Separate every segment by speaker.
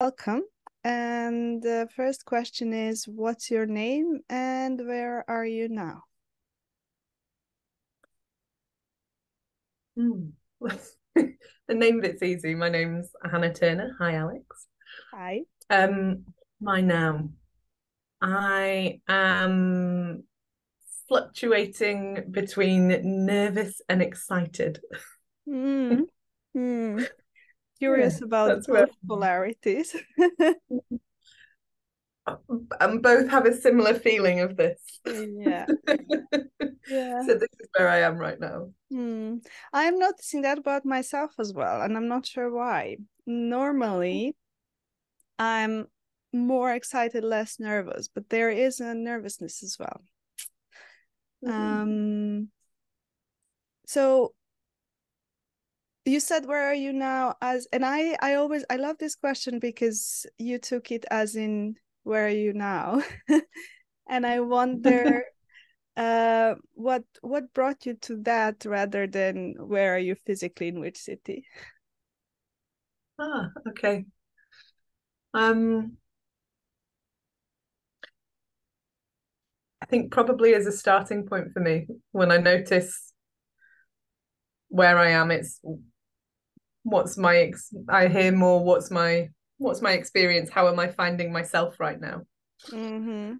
Speaker 1: Welcome. And the first question is, what's your name and where are you now?
Speaker 2: The name bit's easy. My name's Hannah Turner. Hi, Alex.
Speaker 1: Hi.
Speaker 2: Um, my noun. I am fluctuating between nervous and excited.
Speaker 1: Hmm. Hmm.
Speaker 2: Yeah,
Speaker 1: Curious about
Speaker 2: that's where
Speaker 1: both polarities.
Speaker 2: and both have a similar feeling of this.
Speaker 1: Yeah. Yeah.
Speaker 2: So this is where I am right now.
Speaker 1: Hmm. I'm noticing that about myself as well, and I'm not sure why. Normally, I'm more excited, less nervous, but there is a nervousness as well.
Speaker 2: Mhm.
Speaker 1: So you said where are you now as and I love this question because you took it as in where are you now? And I wonder what brought you to that rather than where are you physically in which city?
Speaker 2: Okay. Um, I think probably as a starting point for me, when I notice where I am, it's I hear more what's my experience? How am I finding myself right now?
Speaker 1: Mm-hmm.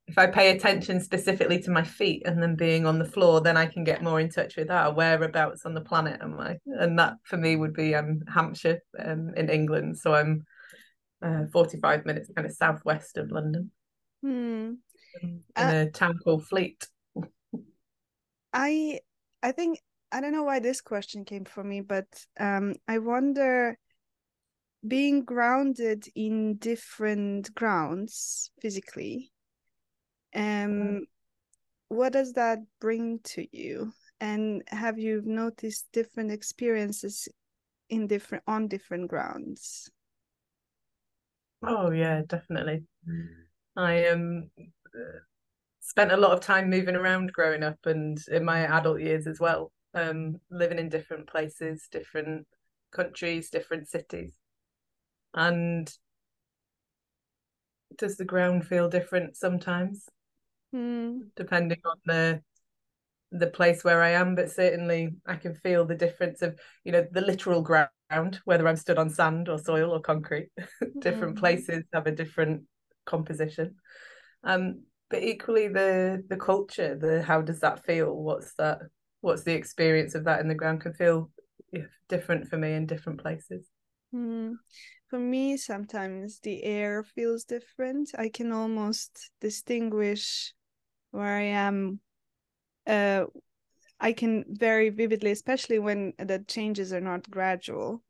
Speaker 2: If I pay attention specifically to my feet and then being on the floor, then I can get more in touch with that. Whereabouts on the planet am I? And that for me would be Hampshire in England. So I'm 45 minutes kind of southwest of London
Speaker 1: Hmm.
Speaker 2: in
Speaker 1: uh,
Speaker 2: a town called Fleet.
Speaker 1: I I think I don't know why this question came for me, but I wonder, being grounded in different grounds physically, um what does that bring to you? And have you noticed different experiences in different grounds?
Speaker 2: Oh yeah, definitely. I spent a lot of time moving around growing up and in my adult years as well, living in different places, different countries, different cities. And does the ground feel different sometimes,
Speaker 1: Hmm.
Speaker 2: depending on the place where I am? But certainly I can feel the difference of, the literal ground, whether I'm stood on sand or soil or concrete. Different
Speaker 1: Hmm.
Speaker 2: places have a different composition. But equally the culture, the how does that feel? What's the experience of that in the ground can feel different for me in different places.
Speaker 1: Hmm. For me, sometimes the air feels different. I can almost distinguish where I am. Uh, I can very vividly, especially when the changes are not gradual.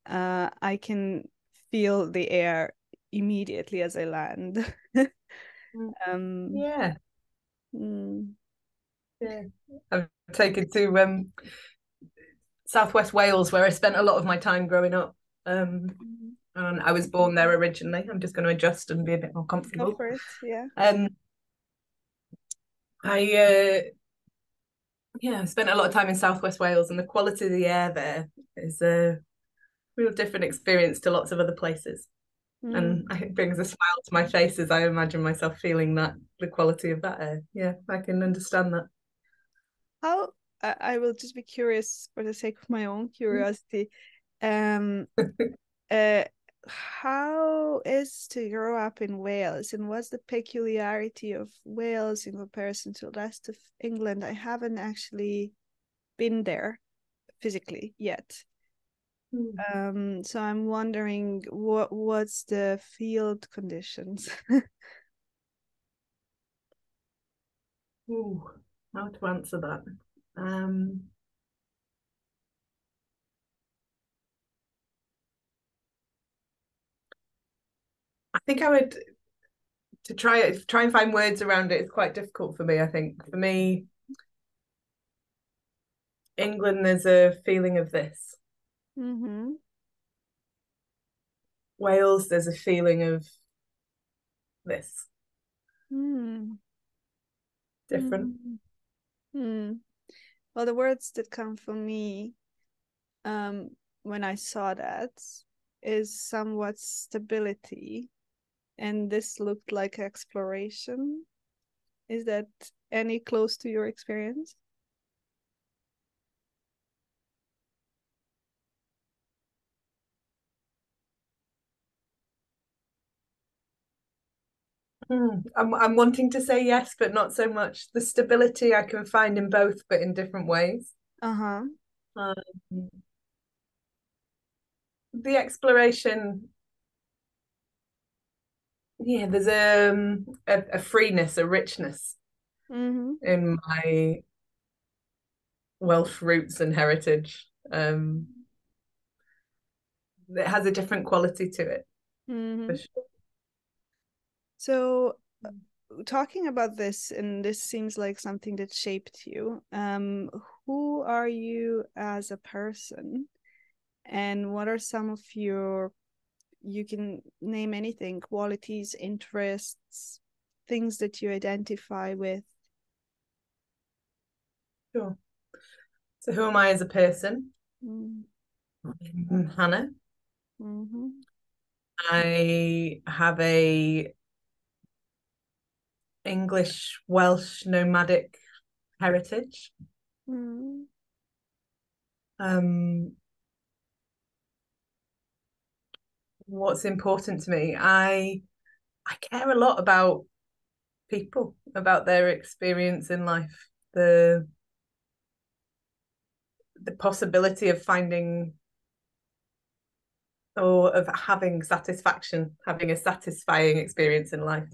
Speaker 1: I can feel the air immediately as I land.
Speaker 2: Mm.
Speaker 1: um,
Speaker 2: Yeah,
Speaker 1: mm,
Speaker 2: yeah. I've taken to Southwest Wales where I spent a lot of my time growing up. And I was born there originally. I'm just going to adjust and be a bit more
Speaker 1: Go
Speaker 2: comfortable.
Speaker 1: for it. Yeah.
Speaker 2: Um, I Yeah, I spent a lot of time in Southwest Wales, and the quality of the air there is a real different experience to lots of other places.
Speaker 1: Mm.
Speaker 2: And it brings a smile to my face as I imagine myself feeling the quality of that air. Yeah, I can understand that.
Speaker 1: How I will just be curious for the sake of my own curiosity. Um, uh, how is to grow up in Wales, and what's the peculiarity of Wales in comparison to the rest of England? I haven't actually been there physically yet.
Speaker 2: Mm.
Speaker 1: So I'm wondering what's the field conditions?
Speaker 2: Ooh, how to answer that? Um, I think I would to try and find words around it is quite difficult for me. I think for me, England, there's a feeling of this.
Speaker 1: Mm-hmm.
Speaker 2: Wales, there's a feeling of this.
Speaker 1: Mm.
Speaker 2: Different.
Speaker 1: Mm. Mm. Well, the words that come for me, when I saw that is somewhat stability, and this looked like exploration. Is that any close to your experience?
Speaker 2: I'm wanting to say yes, but not so much. The stability I can find in both, but in different ways.
Speaker 1: Uh-huh.
Speaker 2: Um, the exploration, yeah, there's a freeness, a richness
Speaker 1: Mm-hmm.
Speaker 2: in my Welsh roots and heritage. It has a different quality to it,
Speaker 1: Mm-hmm.
Speaker 2: for sure.
Speaker 1: So talking about this, and this seems like something that shaped you, who are you as a person? And what are some of your, you can name anything, qualities, interests, things that you identify with?
Speaker 2: Sure. So who am I as a person?
Speaker 1: Mm.
Speaker 2: I'm Hannah.
Speaker 1: Mm-hmm.
Speaker 2: I have a English Welsh nomadic heritage.
Speaker 1: Mm.
Speaker 2: Um, what's important to me? I care a lot about people, about their experience in life, the possibility of finding or of having satisfaction, having a satisfying experience in life,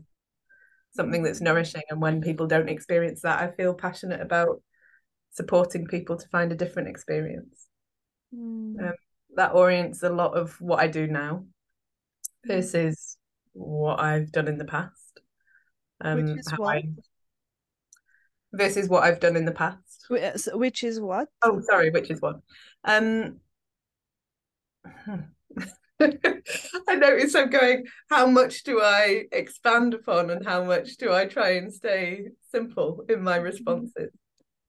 Speaker 2: something that's
Speaker 1: Mm.
Speaker 2: nourishing. And when people don't experience that, I feel passionate about supporting people to find a different experience.
Speaker 1: Mm.
Speaker 2: Um, that orients a lot of what I do now
Speaker 1: Mm.
Speaker 2: versus what I've done in the past.
Speaker 1: Which is
Speaker 2: How
Speaker 1: what?
Speaker 2: I versus what I've done in the past.
Speaker 1: Which is what?
Speaker 2: Oh, sorry, which is what? Um, I notice I'm going, how much do I expand upon and how much do I try and stay simple in my
Speaker 1: Mhm.
Speaker 2: responses?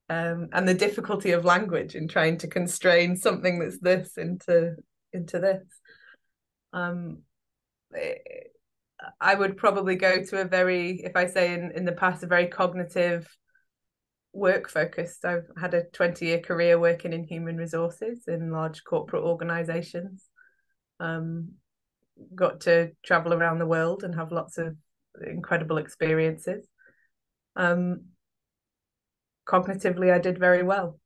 Speaker 2: And the difficulty of language in trying to constrain something that's this into this. Um, I would probably go to a very, if I say in the past, a very cognitive work focused. I've had a 20-year career working in human resources in large corporate organizations. Um, got to travel around the world and have lots of incredible experiences. Um, cognitively, I did very well.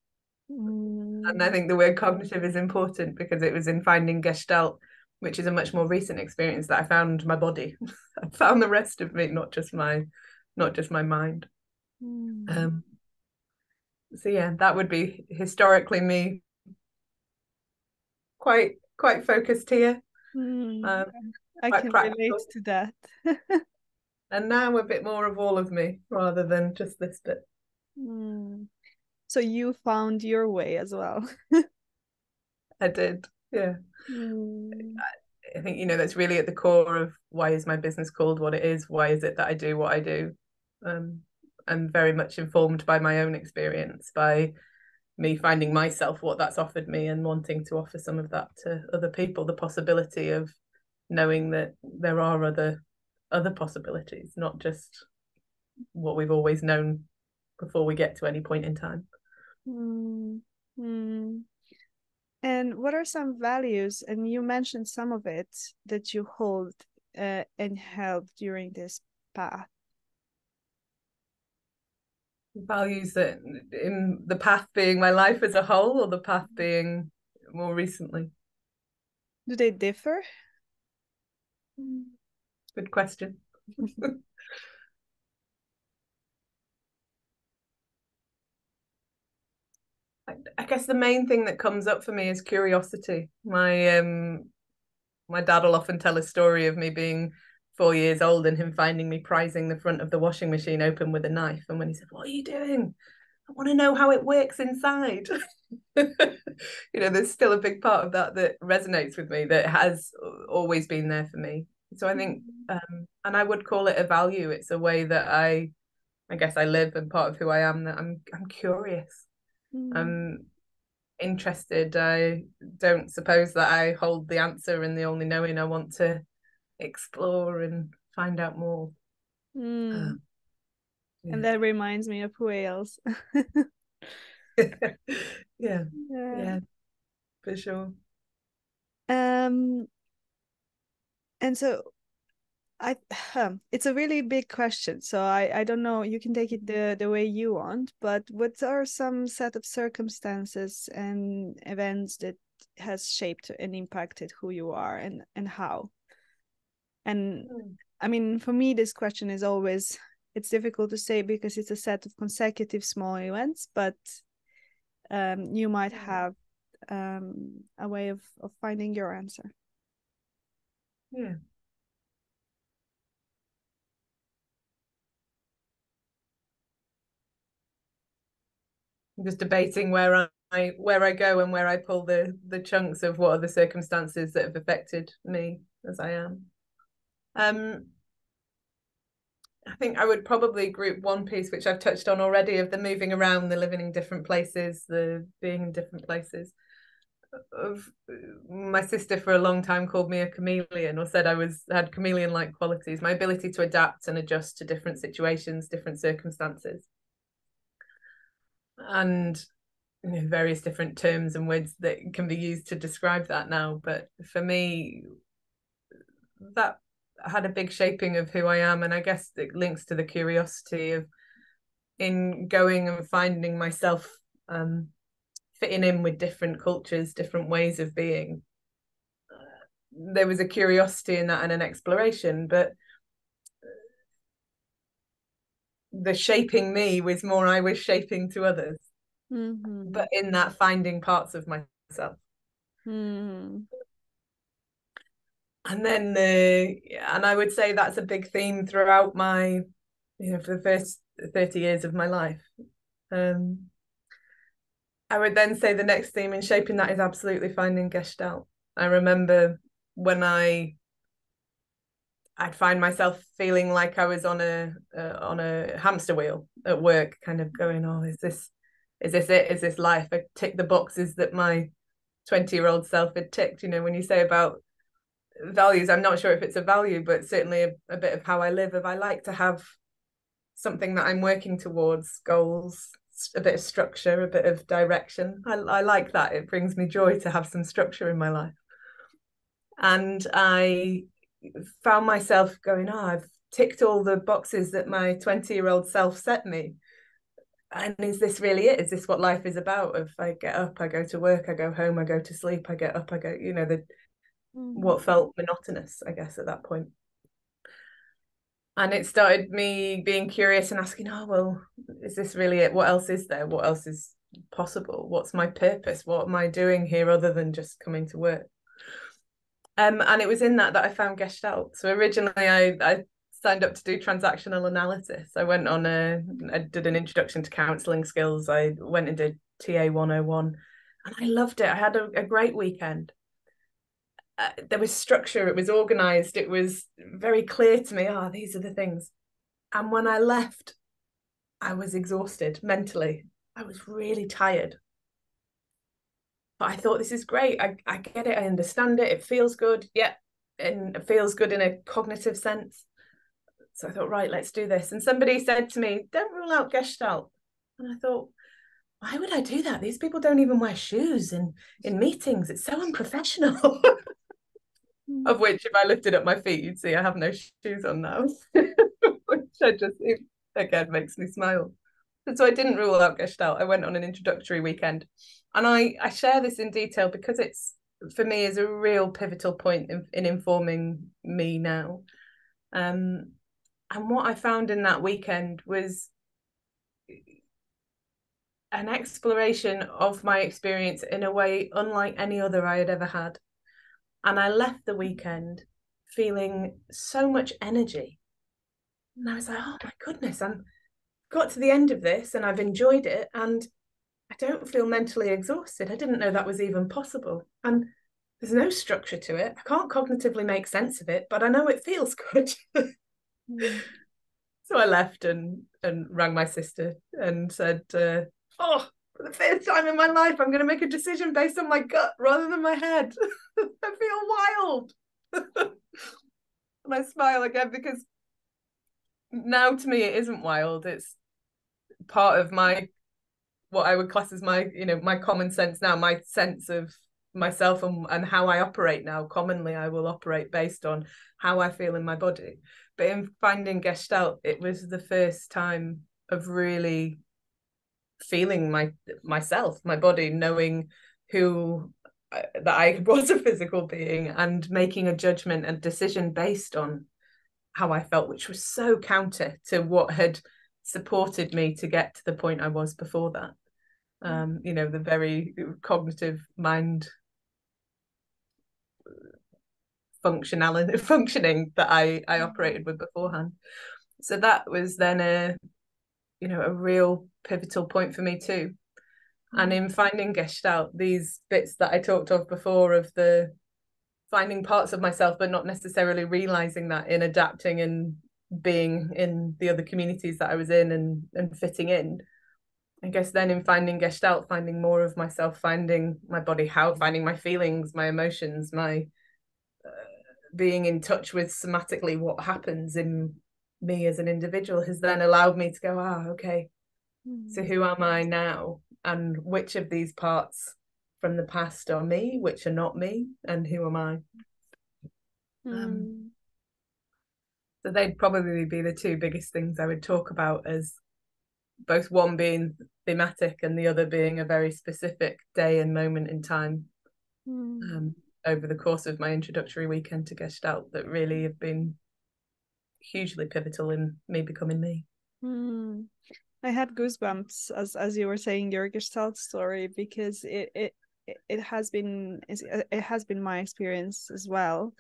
Speaker 2: And I
Speaker 1: Mm.
Speaker 2: think the word cognitive is important because it was in finding Gestalt, which is a much more recent experience, that I found my body. I found the rest of me, not just my mind.
Speaker 1: Mm.
Speaker 2: Um, so yeah, that would be historically me, quite focused here,
Speaker 1: Mm.
Speaker 2: um,
Speaker 1: I
Speaker 2: quite
Speaker 1: can relate
Speaker 2: practical,
Speaker 1: to that.
Speaker 2: and now a bit more of all of me rather than just this bit.
Speaker 1: Mm. So you found your way as well.
Speaker 2: I did, yeah.
Speaker 1: Mm.
Speaker 2: I think that's really at the core of why is my business called what it is. Why is it that I do what I do? Um, I'm very much informed by my own experience, by me finding myself what that's offered me and wanting to offer some of that to other people. The possibility of knowing that there are other possibilities, not just what we've always known before we get to any point in time.
Speaker 1: Mm. Mm. And what are some values, and you mentioned some of it, that you hold and held during this path?
Speaker 2: Values that in the path being my life as a whole, or the path being more recently?
Speaker 1: Do they differ?
Speaker 2: Good question. I guess the main thing that comes up for me is curiosity. My dad will often tell a story of me being 4 years old and him finding me prizing the front of the washing machine open with a knife. And when he said, "What are you doing? I want to know how it works inside." There's still a big part of that resonates with me, that has always been there for me. So I think, and I would call it a value. It's a way that I guess I live, and part of who I am, that I'm curious.
Speaker 1: Mm.
Speaker 2: Um, interested. I don't suppose that I hold the answer and the only knowing. I want to explore and find out more.
Speaker 1: Mm. And
Speaker 2: Yeah.
Speaker 1: that reminds me of whales.
Speaker 2: Yeah,
Speaker 1: Yeah.
Speaker 2: yeah, for sure.
Speaker 1: Um, and so it's a really big question. So I don't know, you can take it the way you want, but what are some set of circumstances and events that has shaped and impacted who you are and how? And
Speaker 2: Mm.
Speaker 1: I mean, for me, this question is always, it's difficult to say because it's a set of consecutive small events, but you might have a way of finding your answer.
Speaker 2: Yeah. I'm just debating where I go and where I pull the chunks of what are the circumstances that have affected me as I am. Um, I think I would probably group one piece, which I've touched on already, of the moving around, the living in different places, the being in different places. Of my sister for a long time called me a chameleon, or said I had chameleon-like qualities, my ability to adapt and adjust to different situations, different circumstances, and various different terms and words that can be used to describe that now. But for me, that had a big shaping of who I am, and I guess it links to the curiosity of in going and finding myself, fitting in with different cultures, different ways of being. There was a curiosity in that and an exploration, but the shaping me was more I was shaping to others,
Speaker 1: Mm-hmm.
Speaker 2: but in that finding parts of myself.
Speaker 1: Mm-hmm.
Speaker 2: And then and I would say that's a big theme throughout my, for the first 30 years of my life. I would then say the next theme in shaping that is absolutely finding Gestalt. I remember when I'd find myself feeling like I was on a hamster wheel at work, kind of going, "Oh, is this it? Is this life?" I tick the boxes that my 20-year-old self had ticked. When you say about values, I'm not sure if it's a value, but certainly a bit of how I live. If I like to have something that I'm working towards, goals, a bit of structure, a bit of direction. I like that. It brings me joy to have some structure in my life. And I found myself going, oh, I've ticked all the boxes that my 20-year-old self set me. And is this really it? Is this what life is about? If I get up, I go to work, I go home, I go to sleep, I get up, I go,
Speaker 1: Mm-hmm.
Speaker 2: what felt monotonous, I guess, at that point. And it started me being curious and asking, oh, well, is this really it? What else is there? What else is possible? What's my purpose? What am I doing here other than just coming to work? And it was in that I found Gestalt. So originally I signed up to do transactional analysis. I did an introduction to counselling skills. I went and did TA 101 and I loved it. I had a great weekend. There was structure, it was organized, it was very clear to me, these are the things. And when I left, I was exhausted mentally. I was really tired. But I thought, this is great. I get it. I understand it. It feels good. Yeah. And it feels good in a cognitive sense. So I thought, right, let's do this. And somebody said to me, don't rule out Gestalt. And I thought, why would I do that? These people don't even wear shoes in meetings. It's so unprofessional. Of which, if I lifted up my feet, you'd see I have no shoes on now. Which it again makes me smile. And so I didn't rule out Gestalt. I went on an introductory weekend. And I share this in detail because it's, for me, is a real pivotal point in informing me now. And what I found in that weekend was an exploration of my experience in a way unlike any other I had ever had. And I left the weekend feeling so much energy. And I was like, oh my goodness, I'm got to the end of this and I've enjoyed it and I don't feel mentally exhausted. I didn't know that was even possible. And there's no structure to it. I can't cognitively make sense of it, but I know it feels good.
Speaker 1: Mm-hmm.
Speaker 2: So I left and rang my sister and said, oh, For the first time in my life, I'm going to make a decision based on my gut rather than my head. I feel wild. And I smile again because now to me it isn't wild. It's part of my, what I would class as my, my common sense now, my sense of myself and how I operate now. Commonly, I will operate based on how I feel in my body. But in finding Gestalt, it was the first time of really feeling myself, my body, knowing who that I was a physical being and making a judgment and decision based on how I felt, which was so counter to what had supported me to get to the point I was before that. The very cognitive mind functioning that I operated with beforehand. So that was then a real pivotal point for me too. And in finding Gestalt, these bits that I talked of before of the finding parts of myself, but not necessarily realizing that in adapting and being in the other communities that I was in and fitting in. I guess then in finding Gestalt, finding more of myself, finding my body, finding my feelings, my emotions, my being in touch with somatically what happens in me as an individual has then allowed me to go, okay, so who am I now? And which of these parts from the past are me, which are not me, and who am I? So they'd probably be the two biggest things I would talk about, as both one being thematic and the other being a very specific day and moment in time over the course of my introductory weekend to Gestalt that really have been hugely pivotal in me becoming me.
Speaker 1: I had goosebumps as you were saying your Gestalt story, because it has been my experience as well,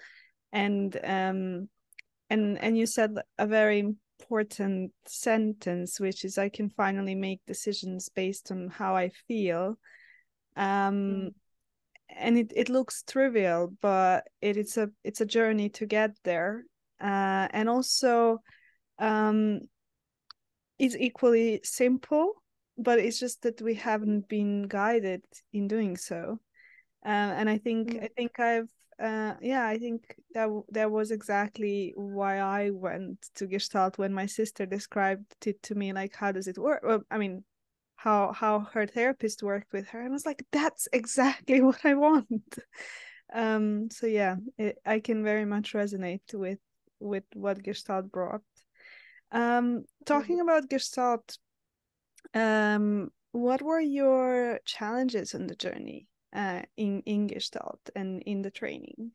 Speaker 1: and you said a very important sentence, which is I can finally make decisions based on how I feel. And it looks trivial, but it's a journey to get there, and also it's equally simple, but it's just that we haven't been guided in doing so. And I think I've I think that was exactly why I went to Gestalt when my sister described it to me, like how does it work? Well, I mean, how her therapist worked with her, and I was like, that's exactly what I want. So yeah, I can very much resonate with what Gestalt brought. Talking about Gestalt, what were your challenges on the journey in Gestalt and in the training?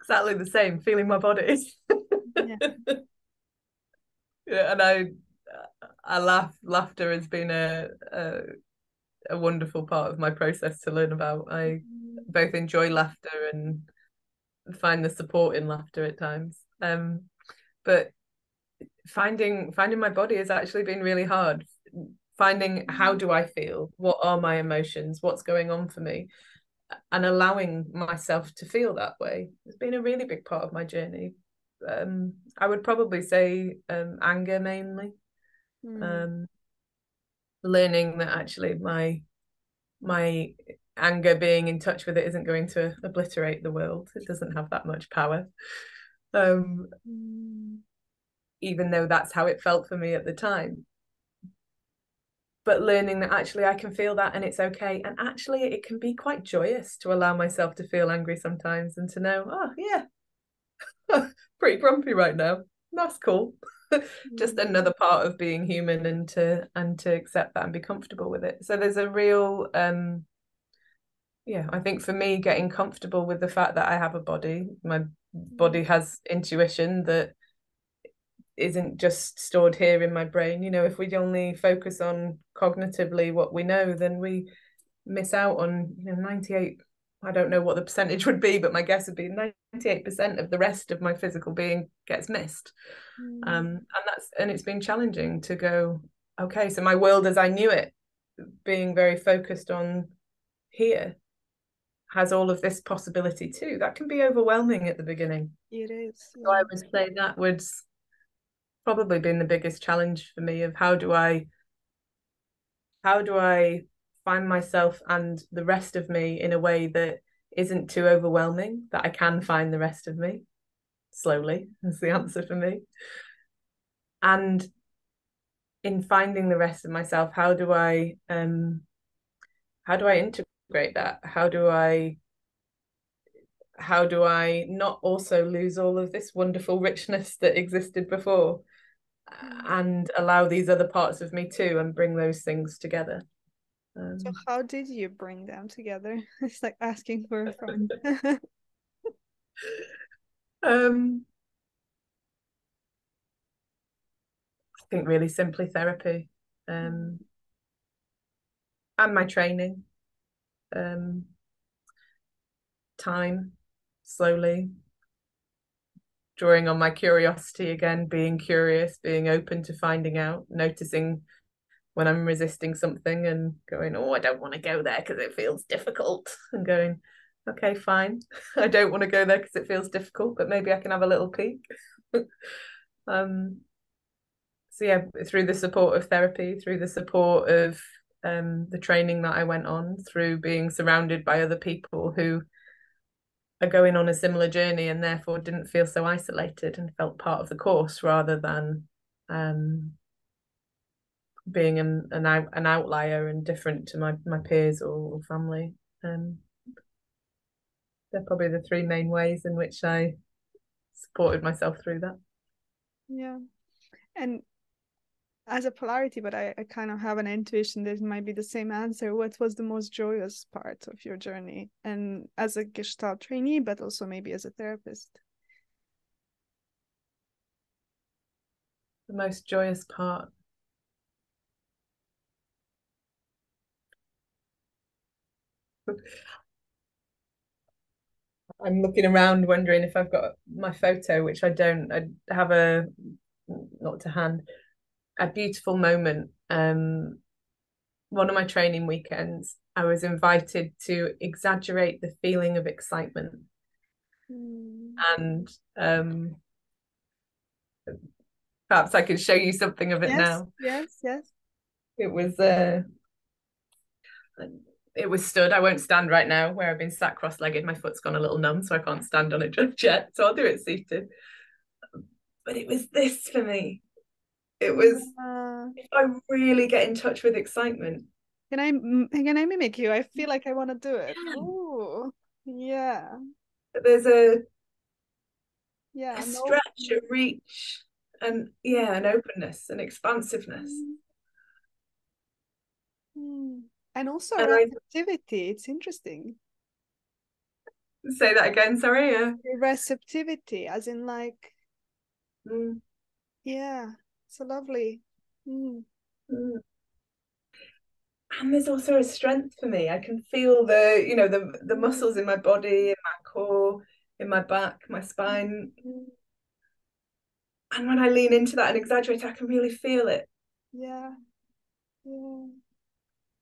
Speaker 2: Exactly the same, feeling my body.
Speaker 1: Yeah.
Speaker 2: Yeah, and I laughter has been a wonderful part of my process to learn about. I both enjoy laughter and find the support in laughter at times. But finding my body has actually been really hard. Finding how do I feel? What are my emotions? What's going on for me? And allowing myself to feel that way has been a really big part of my journey. I would probably say anger mainly. Learning that actually my anger, being in touch with it, isn't going to obliterate the world. It doesn't have that much power. Even though that's how it felt for me at the time. But learning that actually I can feel that and it's okay. And actually it can be quite joyous to allow myself to feel angry sometimes and to know, oh yeah, pretty grumpy right now. That's cool. Just another part of being human, and to accept that and be comfortable with it. So there's a real I think for me, getting comfortable with the fact that I have a body, my body has intuition that isn't just stored here in my brain. If we only focus on cognitively what we know, then we miss out on 98, I don't know what the percentage would be, but my guess would be 98% of the rest of my physical being gets missed. And it's been challenging to go, okay, so my world as I knew it, being very focused on here, has all of this possibility too. That can be overwhelming at the beginning.
Speaker 1: It is.
Speaker 2: So I would say that would probably been the biggest challenge for me, of how do I how do I find myself and the rest of me in a way that isn't too overwhelming, that I can find the rest of me slowly, is the answer for me. And in finding the rest of myself, how do I integrate that? How do I not also lose all of this wonderful richness that existed before and allow these other parts of me too and bring those things together?
Speaker 1: So how did you bring them together? It's like asking for a friend.
Speaker 2: um, I think really simply therapy, and my training, um, time, slowly drawing on my curiosity again, being curious, being open to finding out, noticing when I'm resisting something and going, oh, I don't want to go there because it feels difficult, and going, okay, fine. I don't want to go there because it feels difficult, but maybe I can have a little peek. So yeah, through the support of therapy, through the support of the training that I went on, through being surrounded by other people who are going on a similar journey and therefore didn't feel so isolated and felt part of the course rather than being an outlier and different to my peers or family. They're probably the three main ways in which I supported myself through that.
Speaker 1: Yeah. And as a polarity, but I kind of have an intuition that it might be the same answer. What was the most joyous part of your journey? And as a Gestalt trainee, but also maybe as a therapist?
Speaker 2: The most joyous part. I'm looking around wondering if I've got my photo, which I don't. I have not to hand, a beautiful moment. One of my training weekends, I was invited to exaggerate the feeling of excitement. And perhaps I could show you something of it
Speaker 1: Yes,
Speaker 2: now.
Speaker 1: yes, yes.
Speaker 2: It was it was stood. I won't stand right now where I've been sat cross-legged. My foot's gone a little numb, so I can't stand on it just yet. So I'll do it seated. But it was this for me. It was if I really get in touch with excitement.
Speaker 1: Can I mimic you? I feel like I want to do it. Oh, yeah.
Speaker 2: There's
Speaker 1: Yeah,
Speaker 2: a
Speaker 1: no.
Speaker 2: stretch, a reach, and yeah, an openness, an expansiveness.
Speaker 1: And also
Speaker 2: And I
Speaker 1: receptivity. It's interesting.
Speaker 2: say that again, sorry.
Speaker 1: Receptivity, as in like,
Speaker 2: Mm,
Speaker 1: yeah, so lovely.
Speaker 2: mm. And there's also a strength for me. I can feel the muscles in my body, in my core, in my back, my spine. And when I lean into that and exaggerate, I can really feel it.
Speaker 1: Yeah, yeah.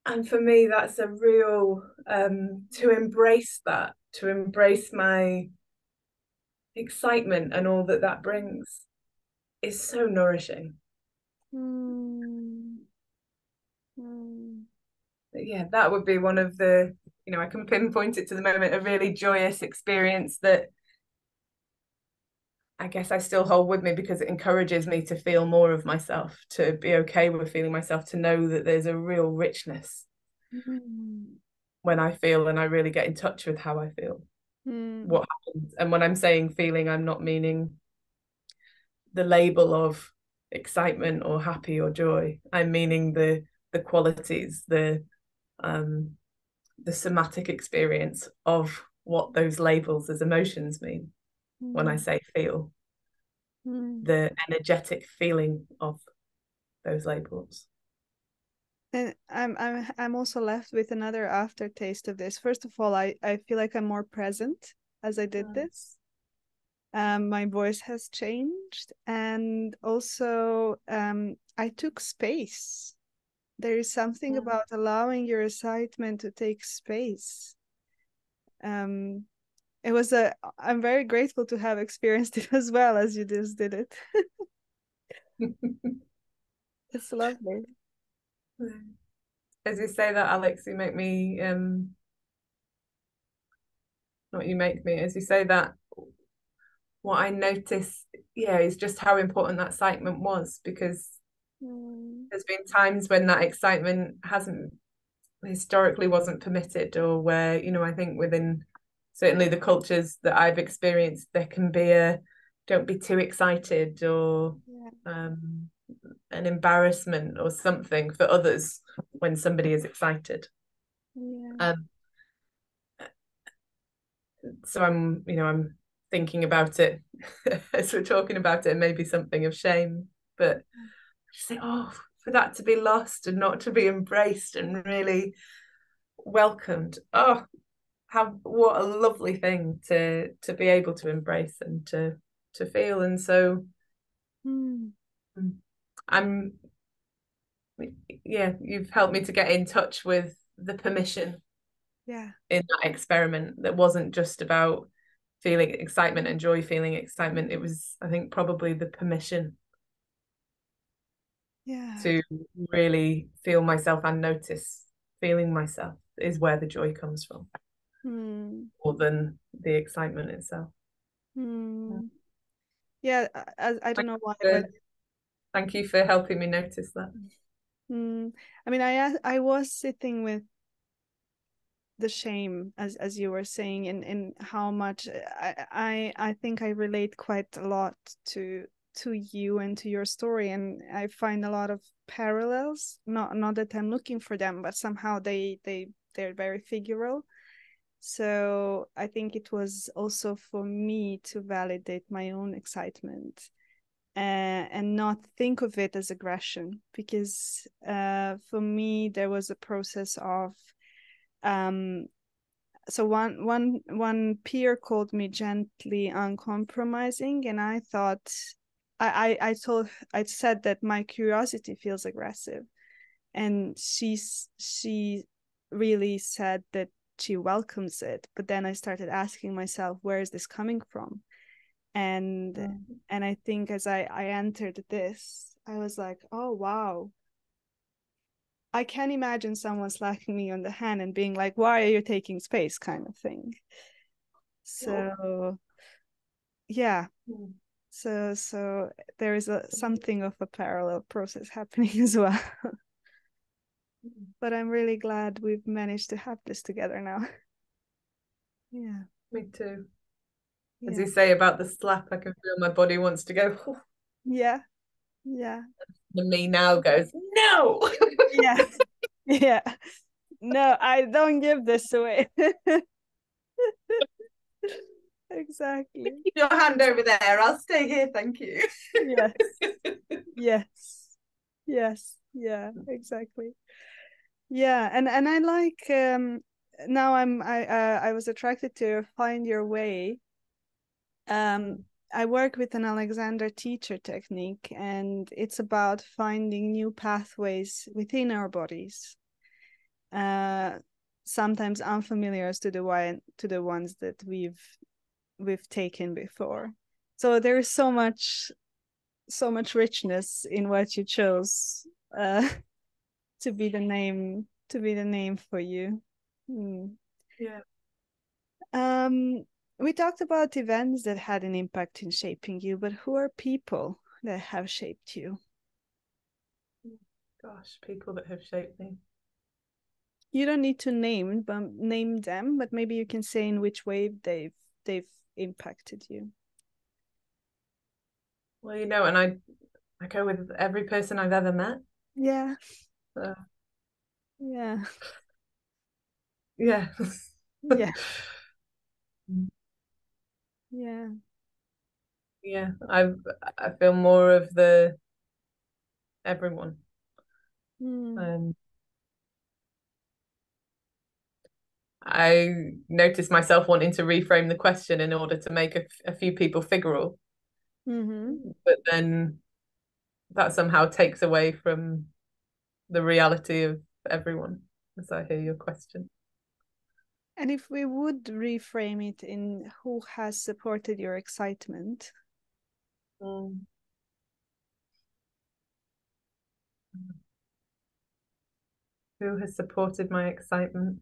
Speaker 2: And for me, that's a real to embrace that, to embrace my excitement and all that that brings is so nourishing.
Speaker 1: Mm. Mm.
Speaker 2: But yeah, that would be one of the, I can pinpoint it to the moment, a really joyous experience that I guess I still hold with me because it encourages me to feel more of myself, to be okay with feeling myself, to know that there's a real richness
Speaker 1: Mm.
Speaker 2: when I feel and I really get in touch with how I feel,
Speaker 1: Mm.
Speaker 2: what happens. And when I'm saying feeling, I'm not meaning the label of excitement or happy or joy. I'm meaning the qualities, the somatic experience of what those labels as emotions mean when I
Speaker 1: Mm.
Speaker 2: say feel,
Speaker 1: Mm.
Speaker 2: the energetic feeling of those labels.
Speaker 1: And I'm also left with another aftertaste of this. First of all, I feel like I'm more present as I did this. My voice has changed, and also I took space. There is something about allowing your excitement to take space. Um, it was a. I'm very grateful to have experienced it as well as you just did it. It's lovely.
Speaker 2: as you say that, Alex, you make me not you make me, as you say that, what I notice, yeah, is just how important that excitement was, because there's been times when that excitement hasn't historically wasn't permitted, or where, you know, I think within certainly the cultures that I've experienced, there can be a don't be too excited, or an embarrassment or something for others when somebody is excited. Um, so I'm, you know, I'm thinking about it as we're talking about it, and maybe something of shame, but just say, oh, for that to be lost and not to be embraced and really welcomed. Oh, how what a lovely thing to be able to embrace and to feel. And so I'm yeah, you've helped me to get in touch with the permission in that experiment that wasn't just about feeling excitement and joy, feeling excitement. It was, I think, probably the permission to really feel myself and notice feeling myself is where the joy comes from, more than the excitement itself.
Speaker 1: Yeah, I don't know why, but
Speaker 2: thank you for helping me notice that.
Speaker 1: I mean, I was sitting with the shame, as you were saying, and how much I think I relate quite a lot to you and to your story, and I find a lot of parallels. Not that I'm looking for them, but somehow they're very figural. So I think it was also for me to validate my own excitement, and not think of it as aggression, because for me there was a process of so one peer called me gently uncompromising, and I thought I said that my curiosity feels aggressive, and she really said that she welcomes it. But then I started asking myself, where is this coming from? And I think as I entered this, I was like, oh wow, I can imagine someone slapping me on the hand and being like, why are you taking space, kind of thing. So yeah, so there is something of a parallel process happening as well. But I'm really glad we've managed to have this together now. Yeah,
Speaker 2: me too. As
Speaker 1: yeah,
Speaker 2: you say about the slap, I can feel my body wants to go.
Speaker 1: yeah, yeah,
Speaker 2: The me now goes, no.
Speaker 1: yeah, yeah. No, I don't give this away. Exactly.
Speaker 2: Keep your hand over there. I'll stay here. Thank you.
Speaker 1: Yes. Yes. Yes. Yeah, exactly. Yeah, and I like now I was attracted to Find Your Way. I work with an Alexander teacher technique, and it's about finding new pathways within our bodies. Uh Sometimes unfamiliar to the ones that we've taken before. So there is so much richness in what you chose to be the name for you.
Speaker 2: Yeah.
Speaker 1: We talked about events that had an impact in shaping you, but who are people that have shaped you?
Speaker 2: Gosh, people that have shaped me.
Speaker 1: You don't need to name them, but maybe you can say in which way they've impacted you.
Speaker 2: Well, you know, and I go with every person I've ever met.
Speaker 1: Yeah.
Speaker 2: So,
Speaker 1: Yeah.
Speaker 2: yeah.
Speaker 1: Yeah. Yeah.
Speaker 2: Yeah, I feel more of the everyone. Um, I noticed myself wanting to reframe the question in order to make a few people figural, but then that somehow takes away from the reality of everyone, as I hear your question.
Speaker 1: And if we would reframe it in who has supported your excitement?
Speaker 2: Mm. Who has supported my excitement?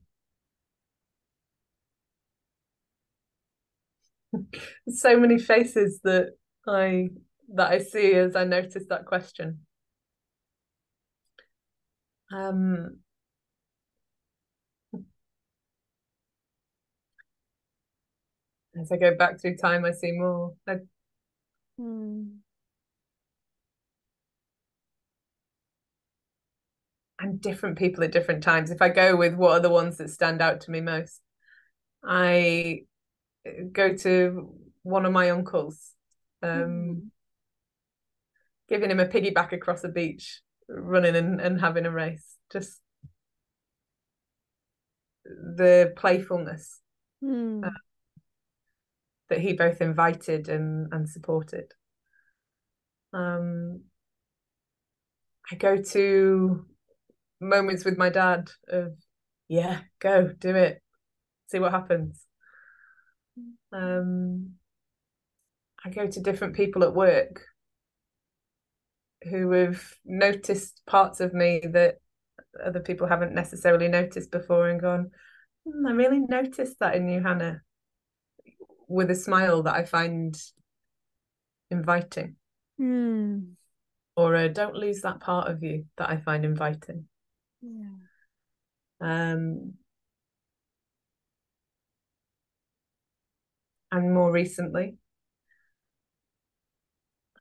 Speaker 2: So many faces I I see as I notice that question. Um, as I go back through time, I see more.
Speaker 1: Mm.
Speaker 2: And different people at different times. If I go with what are the ones that stand out to me most, I go to one of my uncles,
Speaker 1: Mm.
Speaker 2: giving him a piggyback across the beach, running and having a race. Just the playfulness
Speaker 1: Mm.
Speaker 2: that he both invited and supported. Um, I go to moments with my dad of, yeah, go do it, see what happens. Um, I go to different people at work who have noticed parts of me that other people haven't necessarily noticed before and gone, I really noticed that in you, Hannah, with a smile that I find inviting.
Speaker 1: Mm.
Speaker 2: Or don't lose that part of you that I find inviting.
Speaker 1: Yeah.
Speaker 2: Um, and more recently,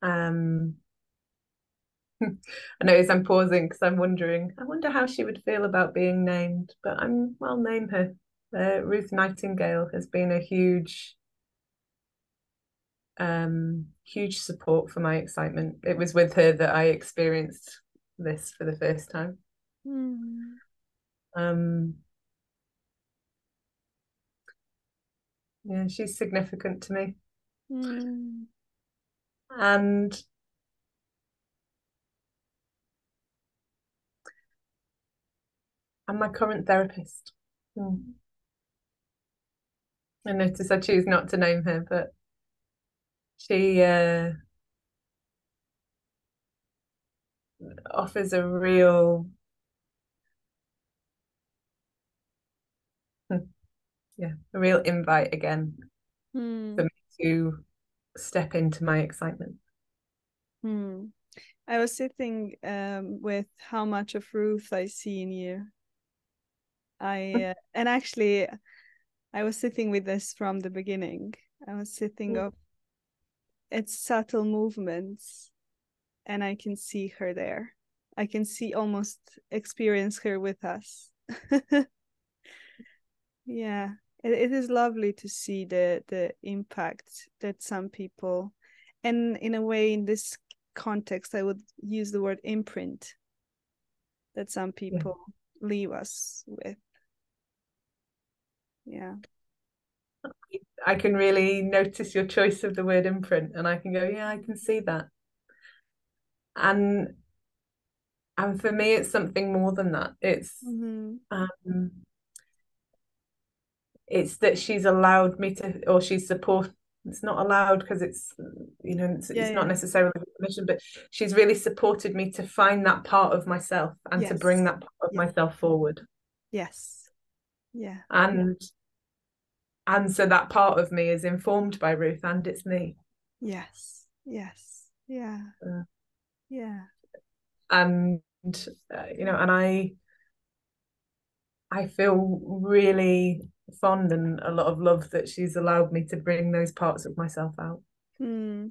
Speaker 2: um, I notice I'm pausing because I'm wondering, I wonder how she would feel about being named, but I'll name her. Ruth Nightingale has been a huge support for my excitement. It was with her that I experienced this for the first time.
Speaker 1: Mm.
Speaker 2: Um, yeah, she's significant to me.
Speaker 1: Mm.
Speaker 2: And my current therapist. Mm. I notice I choose not to name her, but she offers a real, yeah, a real invite again for
Speaker 1: Mm.
Speaker 2: me to step into my excitement.
Speaker 1: Mm. I was sitting with how much of Ruth I see in you. And actually I was sitting with this from the beginning. I was sitting of its subtle movements, and I can see her there. I can see almost experience her with us. Yeah, it is lovely to see the impact that some people, and in a way, in this context, I would use the word imprint that some
Speaker 2: Yeah.
Speaker 1: people leave us with. Yeah.
Speaker 2: I can really notice your choice of the word imprint, and I can go, yeah, I can see that. And for me, it's something more than that.
Speaker 1: Mm-hmm.
Speaker 2: Um, it's that she's allowed me to, or she's support. It's not allowed because
Speaker 1: Yeah,
Speaker 2: it's not
Speaker 1: yeah.
Speaker 2: necessarily permission, but she's really supported me to find that part of myself and to bring
Speaker 1: Yes.
Speaker 2: that part of
Speaker 1: Yeah.
Speaker 2: myself forward.
Speaker 1: Yes. Yeah.
Speaker 2: And so that part of me is informed by Ruth, and it's me.
Speaker 1: Yes. Yes. Yeah.
Speaker 2: Uh,
Speaker 1: Yeah.
Speaker 2: and and I feel really fond and a lot of love that she's allowed me to bring those parts of myself out.
Speaker 1: Hmm.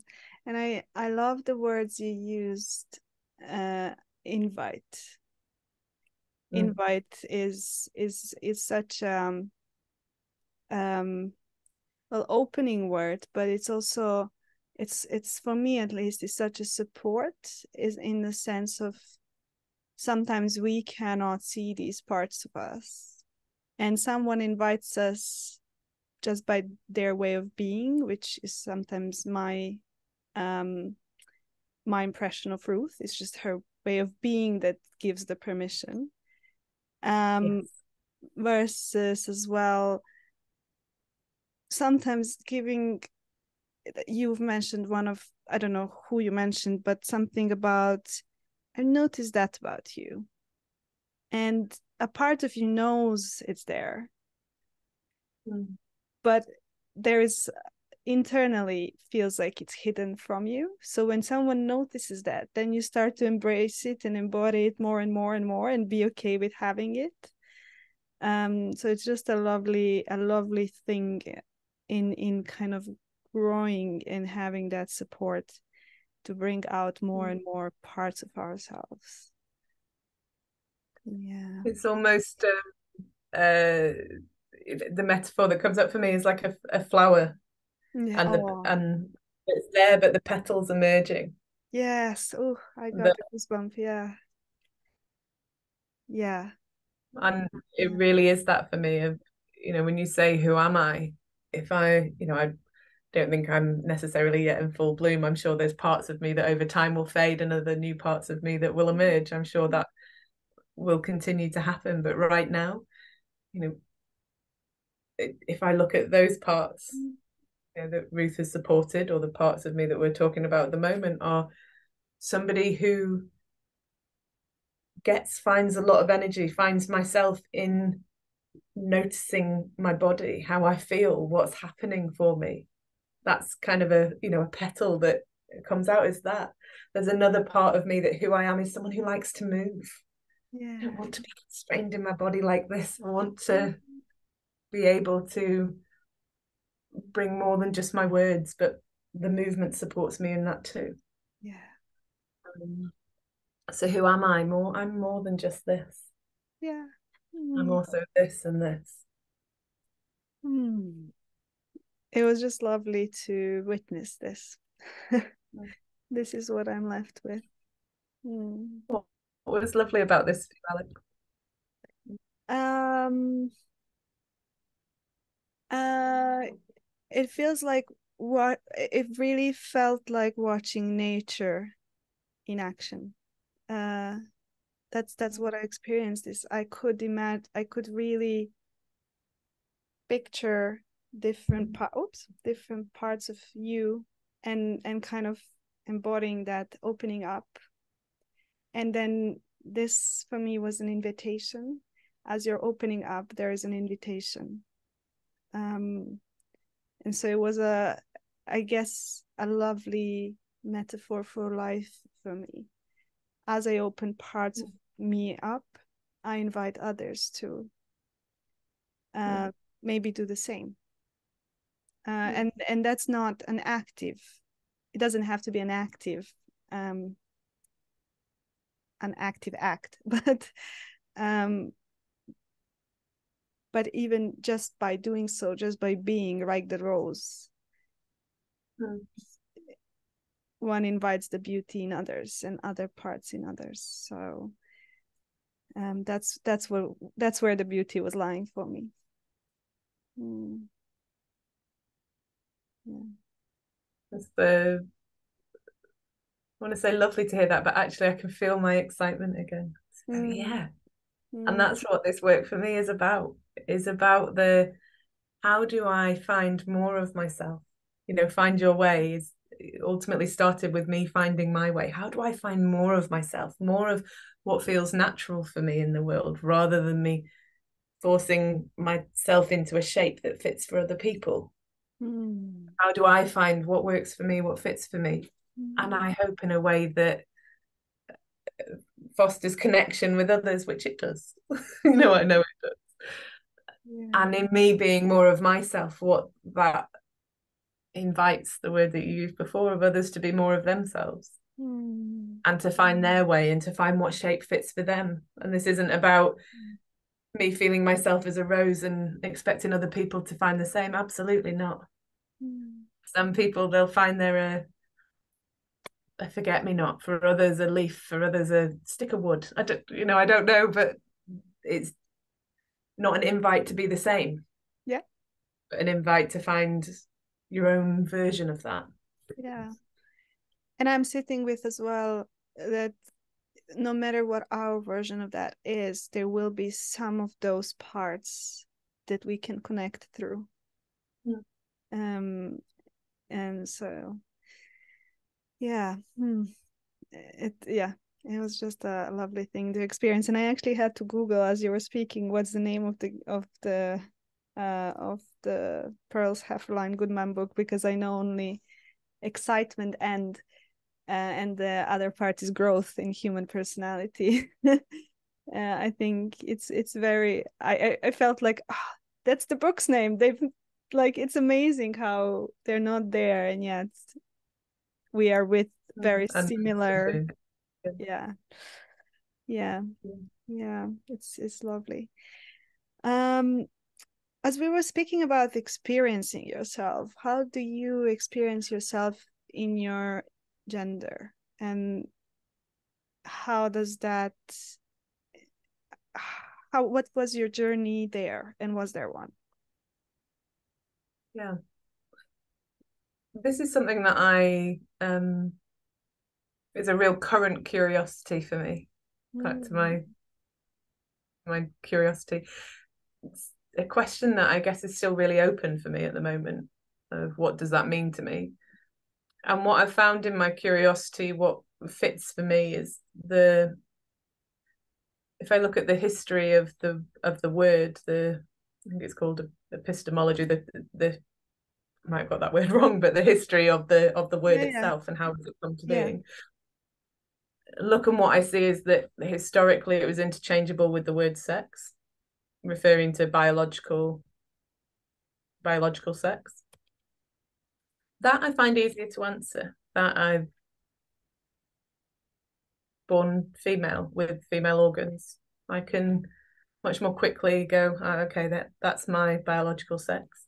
Speaker 1: And I love the words you used. Uh, invite.
Speaker 2: Mm.
Speaker 1: Invite is such um well, opening word, but it's also it's for me at least, it's such a support, is in the sense of sometimes we cannot see these parts of us, and someone invites us just by their way of being, which is sometimes um my impression of Ruth. It's just her way of being that gives the permission. Um
Speaker 2: Yes.
Speaker 1: Versus as well, sometimes giving, you've mentioned one of, I don't know who you mentioned, but something about, I noticed that about you. And a part of you knows it's there, but there is internally feels like it's hidden from you. So when someone notices that, then you start to embrace it and embody it more and more and more and be okay with having it. So it's just a lovely thing in kind of growing and having that support to bring out more and more parts of ourselves. Yeah.
Speaker 2: It's almost the metaphor that comes up for me is like a flower,
Speaker 1: Yeah.
Speaker 2: and
Speaker 1: Oh.
Speaker 2: it's there, but the petals are merging.
Speaker 1: Yes. Oh, I got
Speaker 2: The,
Speaker 1: the goosebump. Yeah. Yeah.
Speaker 2: and it
Speaker 1: Yeah.
Speaker 2: really is that for me of, when you say, who am I? If I don't think I'm necessarily yet in full bloom. I'm sure there's parts of me that over time will fade and other new parts of me that will emerge. I'm sure that will continue to happen. But right now, if I look at those parts, that Ruth has supported, or the parts of me that we're talking about at the moment, are somebody who finds a lot of energy, finds myself in noticing my body, how I feel, what's happening for me. That's kind of a petal that comes out as that. There's another part of me that who I am is someone who likes to move.
Speaker 1: Yeah.
Speaker 2: I don't want to be constrained in my body like this. I want to be able to bring more than just my words, but the movement supports me in that too.
Speaker 1: Yeah.
Speaker 2: So who am I? I'm more than just this.
Speaker 1: Yeah.
Speaker 2: I'm also this and this.
Speaker 1: It was just lovely to witness this. This is what I'm left with.
Speaker 2: What was lovely about this, Alex?
Speaker 1: Uh, it feels like it really felt like watching nature in action. Uh, that's what I experienced. Is I could imagine, I could really picture different parts of you, and kind of embodying that, opening up. And then this for me was an invitation. As you're opening up, there is an invitation. And so it was I guess, a lovely metaphor for life for me. As I open parts of me up, I invite others to maybe do the same. And that's not an active. It doesn't have to be an active act, but even just by doing so, just by being like the rose, one invites the beauty in others and other parts in others. So that's where the beauty was lying for me. Yeah.
Speaker 2: It's I want to say lovely to hear that, but actually I can feel my excitement again. Yeah. And that's what this work for me is about the how do I find more of myself? Find your way is ultimately started with me finding my way. How do I find more of myself, more of what feels natural for me in the world, rather than me forcing myself into a shape that fits for other people? How do I find what works for me, what fits for me? And I hope in a way that fosters connection with others, which it does. I know it does. Yeah. And in me being more of myself, what that invites, the word that you used before, of others to be more of themselves and to find their way and to find what shape fits for them. And this isn't about me feeling myself as a rose and expecting other people to find the same. Absolutely not. Some people, they'll find they're a forget-me-not, for others a leaf, for others a stick of wood. I don't know, but it's not an invite to be the same.
Speaker 1: Yeah.
Speaker 2: But an invite to find your own version of that.
Speaker 1: Yeah. And I'm sitting with as well that no matter what our version of that is, there will be some of those parts that we can connect through. And so yeah. It was just a lovely thing to experience, and I actually had to Google as you were speaking, what's the name of the Pearls Hefferline Goodman book, because I know only excitement and the other part is growth in human personality. I think it's very. I felt like that's the book's name. They've like it's amazing how they're not there, and yet we are with very
Speaker 2: And
Speaker 1: similar. Yeah, yeah, yeah. It's lovely. Um, as we were speaking about experiencing yourself, how do you experience yourself in your gender, and how does that how what was your journey there, and was there one?
Speaker 2: yeah, this is something that I is a real current curiosity for me. Back to
Speaker 1: Mm.
Speaker 2: my curiosity. It's a question that I guess is still really open for me at the moment of what does that mean to me? And what I've found in my curiosity, what fits for me is the if I look at the history of the word, I think it's called epistemology, the I might have got that word wrong, but the history of the word
Speaker 1: Yeah, yeah,
Speaker 2: itself and how it's come to
Speaker 1: yeah.
Speaker 2: being. Look, and what I see is that historically it was interchangeable with the word sex, referring to biological sex. That I find easier to answer. That I've born female with female organs. I can much more quickly go, oh, okay, that's my biological sex.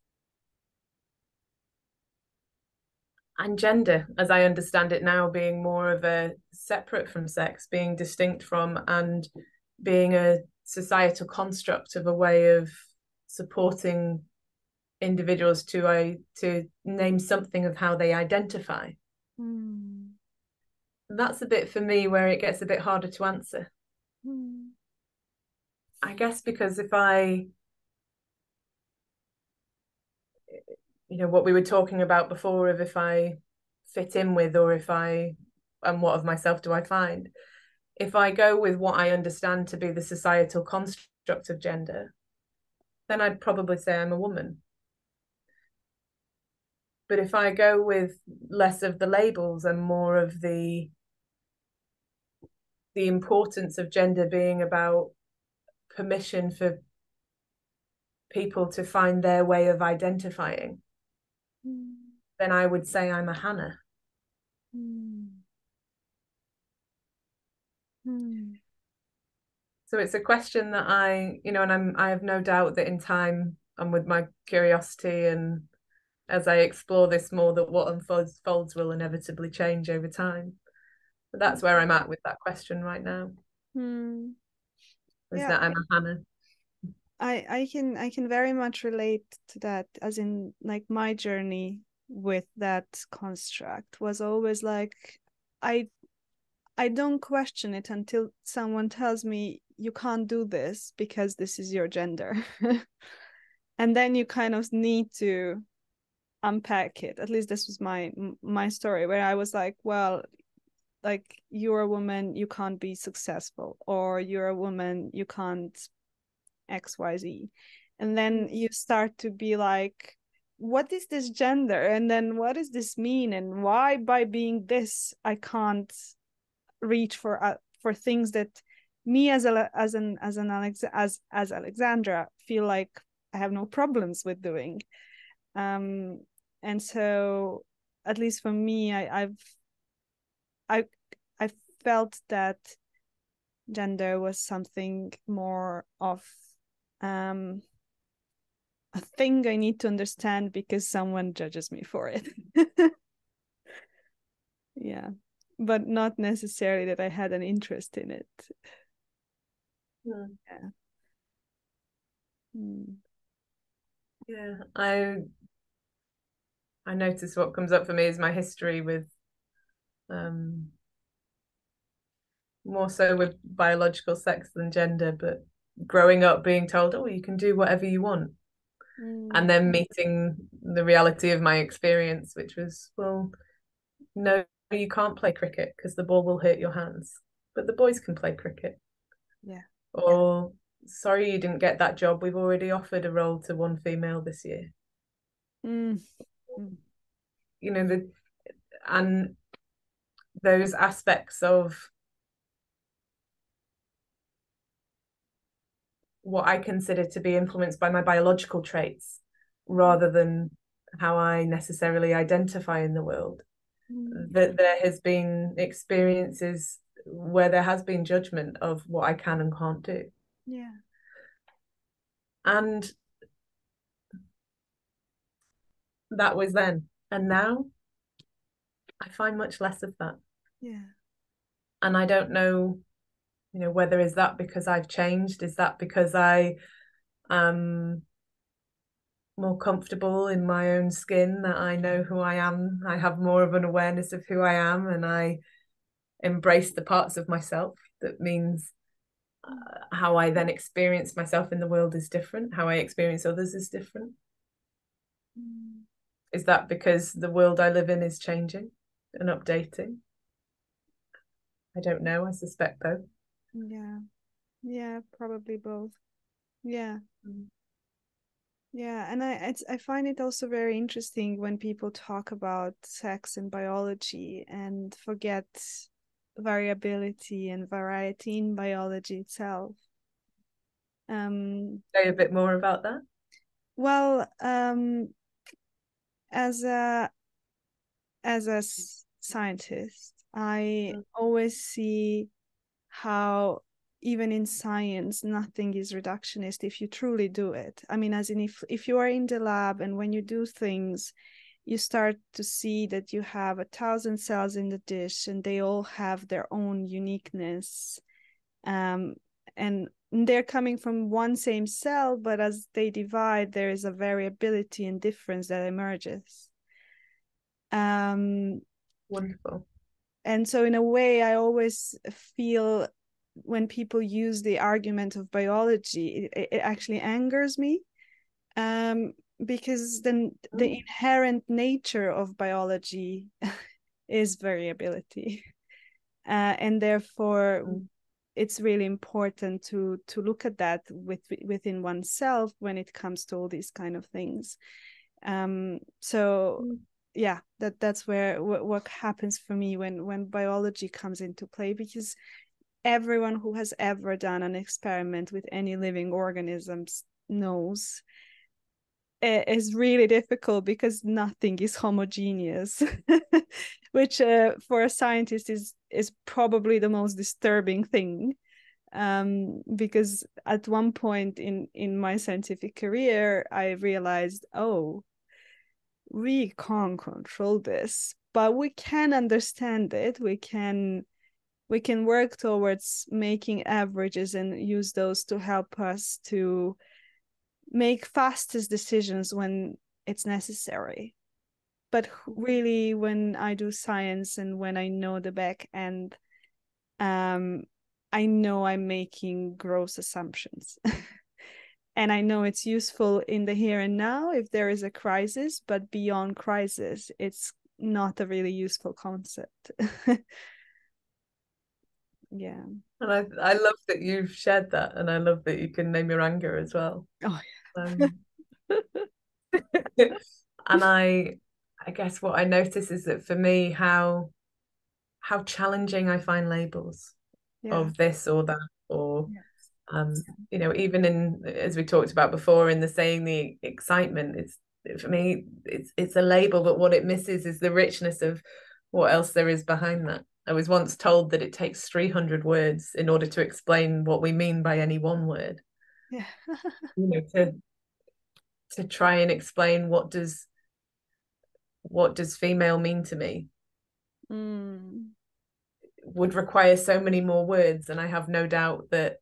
Speaker 2: And gender, as I understand it now, being more of a separate from sex, being distinct from, and being a societal construct of a way of supporting individuals to name something of how they identify.
Speaker 1: Mm.
Speaker 2: That's a bit for me where it gets a bit harder to answer.
Speaker 1: Mm.
Speaker 2: I guess because if I, what we were talking about before of if I fit in with or if I, and what of myself do I find? If I go with what I understand to be the societal construct of gender, then I'd probably say I'm a woman. But if I go with less of the labels and more of the importance of gender being about permission for people to find their way of identifying,
Speaker 1: Mm.
Speaker 2: then I would say I'm a Hannah.
Speaker 1: Mm. Mm.
Speaker 2: So it's a question that and I have no doubt that in time and with my curiosity and as I explore this more, that what unfolds will inevitably change over time. But that's where I'm at with that question right now,
Speaker 1: Mm.
Speaker 2: is
Speaker 1: Yeah,
Speaker 2: that I'm a Hannah.
Speaker 1: I can very much relate to that, as in like my journey with that construct was always like I I don't question it until someone tells me you can't do this because this is your gender. And then you kind of need to unpack it. At least this was my story, where I was like, well, like you're a woman, you can't be successful, or you're a woman, you can't XYZ. And then you start to be like, what is this gender? And then what does this mean? And why by being this I can't reach for things that me as Alexandra feel like I have no problems with doing. Um and so at least for me, I I felt that gender was something more of um a thing I need to understand because someone judges me for it. Yeah. But not necessarily that I had an interest in it.
Speaker 2: Mm.
Speaker 1: Yeah. Mm.
Speaker 2: Yeah, I notice what comes up for me is my history with um more so with biological sex than gender, but growing up being told, oh, you can do whatever you want. And
Speaker 1: Mm.
Speaker 2: then meeting the reality of my experience, which was, well, no, you can't play cricket because the ball will hurt your hands. but the boys can play cricket.
Speaker 1: Yeah.
Speaker 2: Or sorry you didn't get that job. We've already offered a role to one female this year.
Speaker 1: Mm. Mm.
Speaker 2: You know, and those aspects of what I consider to be influenced by my biological traits rather than how I necessarily identify in the world.
Speaker 1: Mm.
Speaker 2: That there has been experiences where there has been judgment of what I can and can't do.
Speaker 1: Yeah.
Speaker 2: And that was then. And now I find much less of that.
Speaker 1: Yeah.
Speaker 2: And I don't know, whether is that because I've changed? Is that because I am more comfortable in my own skin, that I know who I am? I have more of an awareness of who I am, and I embrace the parts of myself. That means how I then experience myself in the world is different. How I experience others is different.
Speaker 1: Mm.
Speaker 2: Is that because the world I live in is changing and updating? I don't know. I suspect both.
Speaker 1: Yeah. Yeah, probably both. Yeah.
Speaker 2: Mm.
Speaker 1: Yeah, and I find it also very interesting when people talk about sex and biology and forget variability and variety in biology itself.
Speaker 2: Say a bit more about that.
Speaker 1: Well, as a scientist, I
Speaker 2: Mm.
Speaker 1: always see how even in science nothing is reductionist if you truly do it. I mean, as in if you are in the lab and when you do things, you start to see that you have 1,000 cells in the dish and they all have their own uniqueness, and they're coming from one same cell, but as they divide there is a variability and difference that emerges.
Speaker 2: Wonderful.
Speaker 1: And so in a way I always feel when people use the argument of biology, it actually angers me, um, because then the inherent nature of biology is variability, and therefore
Speaker 2: Mm.
Speaker 1: it's really important to look at that within oneself when it comes to all these kind of things. So
Speaker 2: Mm.
Speaker 1: yeah, that's where what happens for me when biology comes into play, because everyone who has ever done an experiment with any living organisms knows it is really difficult because nothing is homogeneous, which for a scientist is probably the most disturbing thing, because at one point in my scientific career I realized, oh, we can't control this, but we can understand it. We can work towards making averages and use those to help us to make fastest decisions when it's necessary. But really, when I do science and when I know the back end, um, I know I'm making gross assumptions. And I know it's useful in the here and now if there is a crisis, but beyond crisis, it's not a really useful concept. Yeah.
Speaker 2: And I love that you've shared that, and I love that you can name your anger as well.
Speaker 1: Oh,
Speaker 2: Um, and I guess what I notice is that for me, how challenging I find labels
Speaker 1: yeah.
Speaker 2: of this or that, or
Speaker 1: Yeah.
Speaker 2: um, even in, as we talked about before, in the saying the excitement, it's, for me, it's a label, but what it misses is the richness of what else there is behind that. I was once told that it takes 300 words in order to explain what we mean by any one word.
Speaker 1: Yeah.
Speaker 2: To try and explain what does female mean to me
Speaker 1: Mm.
Speaker 2: would require so many more words, and I have no doubt that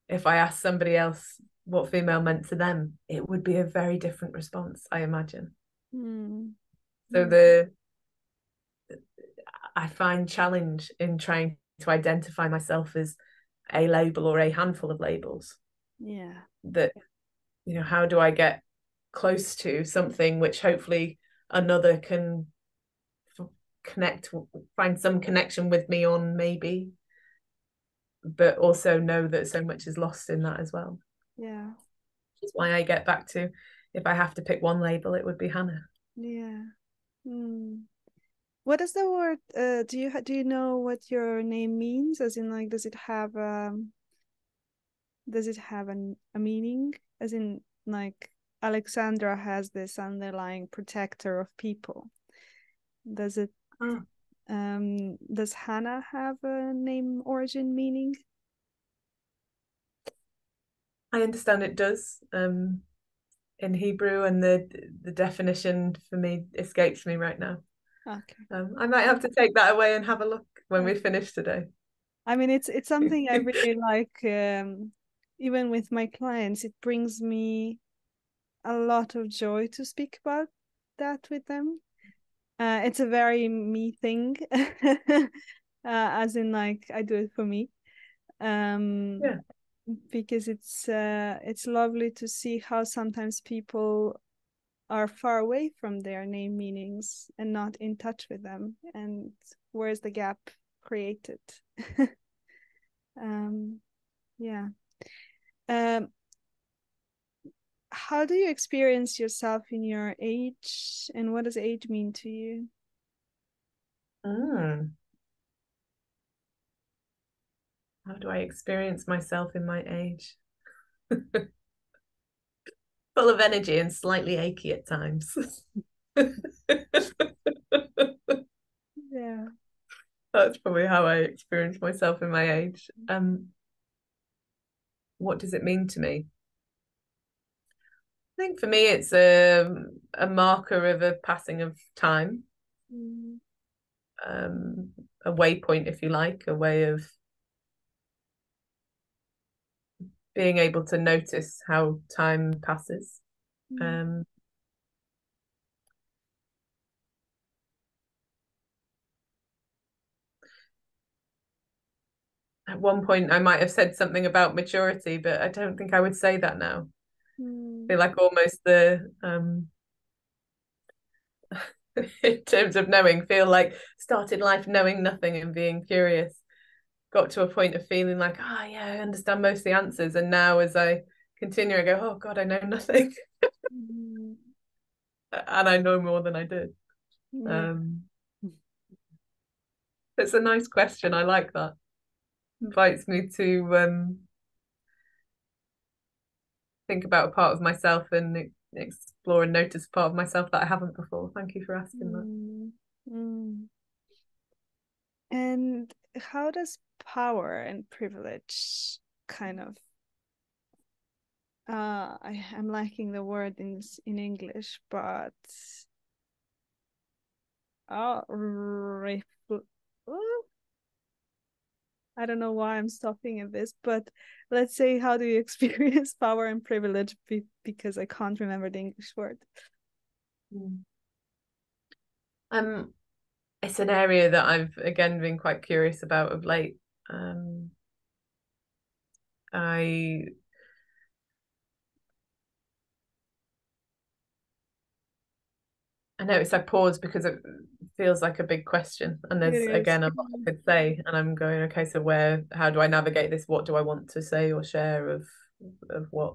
Speaker 2: if I asked somebody else what female meant to them, it would be a very different response, I imagine.
Speaker 1: Mm.
Speaker 2: So
Speaker 1: Mm.
Speaker 2: I find challenge in trying to identify myself as a label or a handful of labels.
Speaker 1: Yeah.
Speaker 2: That, how do I get close to something which hopefully another can connect, find some connection with me on, maybe. but also know that so much is lost in that as well.
Speaker 1: Yeah.
Speaker 2: Which is why I get back to, if I have to pick one label, it would be Hannah.
Speaker 1: Yeah. Mm. What is the word? Do you know what your name means? As in, like, does it have a meaning? As in, like, Alexandra has this underlying protector of people. Does it?
Speaker 2: Oh.
Speaker 1: Does Hannah have a name origin meaning?
Speaker 2: I understand it does in Hebrew, and the definition for me escapes me right now.
Speaker 1: Okay.
Speaker 2: I might have to take that away and have a look when we
Speaker 1: Okay.
Speaker 2: finish today.
Speaker 1: I mean, it's something I really like. Even with my clients, it brings me a lot of joy to speak about that with them. It's a very me thing, as in, like, I do it for me. Um,
Speaker 2: Yeah.
Speaker 1: because it's lovely to see how sometimes people are far away from their name meanings and not in touch with them, and where's the gap created. um, yeah. Um, how do you experience yourself in your age, and what does age mean to you?
Speaker 2: Mm. How do I experience myself in my age? Full of energy and slightly achy at times.
Speaker 1: Yeah.
Speaker 2: That's probably how I experience myself in my age. What does it mean to me? I think for me, it's a marker of a passing of time,
Speaker 1: Mm,
Speaker 2: a waypoint, if you like, a way of being able to notice how time passes.
Speaker 1: mm,
Speaker 2: Um, at one point, I might have said something about maturity, but I don't think I would say that now. I
Speaker 1: mm,
Speaker 2: feel like almost in terms of knowing, feel like started life knowing nothing and being curious. Got to a point of feeling like, oh yeah, I understand most of the answers. And now as I continue, I go, oh God, I know nothing.
Speaker 1: mm.
Speaker 2: And I know more than I did.
Speaker 1: Yeah.
Speaker 2: Um, it's a nice question. I like that. Invites me to think about a part of myself and explore and notice a part of myself that I haven't before. Thank you for asking that.
Speaker 1: Mm, mm. And how does power and privilege kind of I'm lacking the word in English, but refl oh, I don't know why I'm stopping at this, but let's say, how do you experience power and privilege? Because I can't remember the English word.
Speaker 2: Mm. Um, it's an area that I've again been quite curious about of late. Um, I I noticed I paused because it feels like a big question, and
Speaker 1: It
Speaker 2: there's
Speaker 1: is.
Speaker 2: again a lot I could say, and I'm going, okay, so how do I navigate this? What do I want to say or share of what?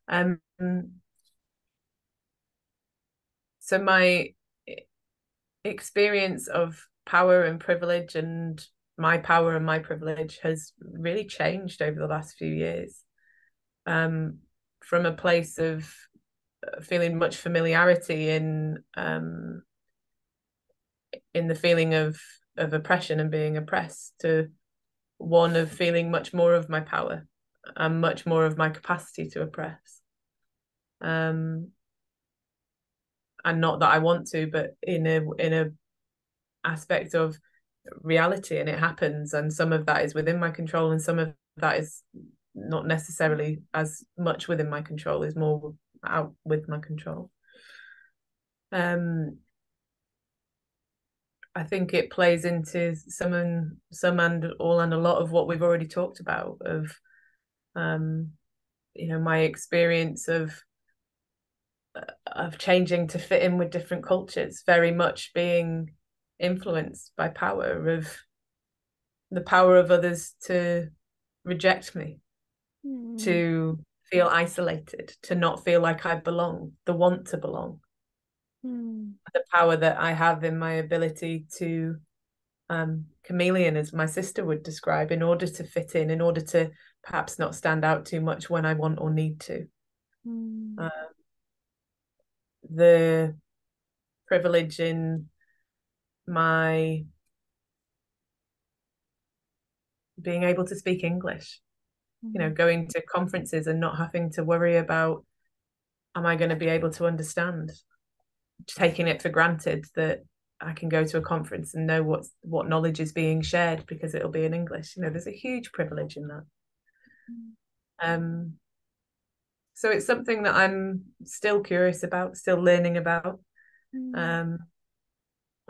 Speaker 2: Um, so my experience of power and privilege and my power and my privilege has really changed over the last few years. Um, from a place of feeling much familiarity in the feeling of oppression and being oppressed to one of feeling much more of my power and much more of my capacity to oppress. And not that I want to, but in a aspect of reality, and it happens, and some of that is within my control and some of that is not necessarily as much within my control, is more out with my control. I think it plays into some and all and a lot of what we've already talked about of my experience of changing to fit in with different cultures, very much being influenced by power, of the power of others to reject me,
Speaker 1: Mm.
Speaker 2: to feel isolated, to not feel like I belong, the want to belong,
Speaker 1: Mm.
Speaker 2: the power that I have in my ability to chameleon, as my sister would describe, in order to fit in order to perhaps not stand out too much when I want or need to.
Speaker 1: Mm.
Speaker 2: Uh, the privilege in my being able to speak English,
Speaker 1: Mm.
Speaker 2: going to conferences and not having to worry about, am I going to be able to understand? Taking it for granted that I can go to a conference and know what knowledge is being shared because it'll be in English. There's a huge privilege in that. Um, so it's something that I'm still curious about, still learning about,
Speaker 1: Mm.
Speaker 2: um,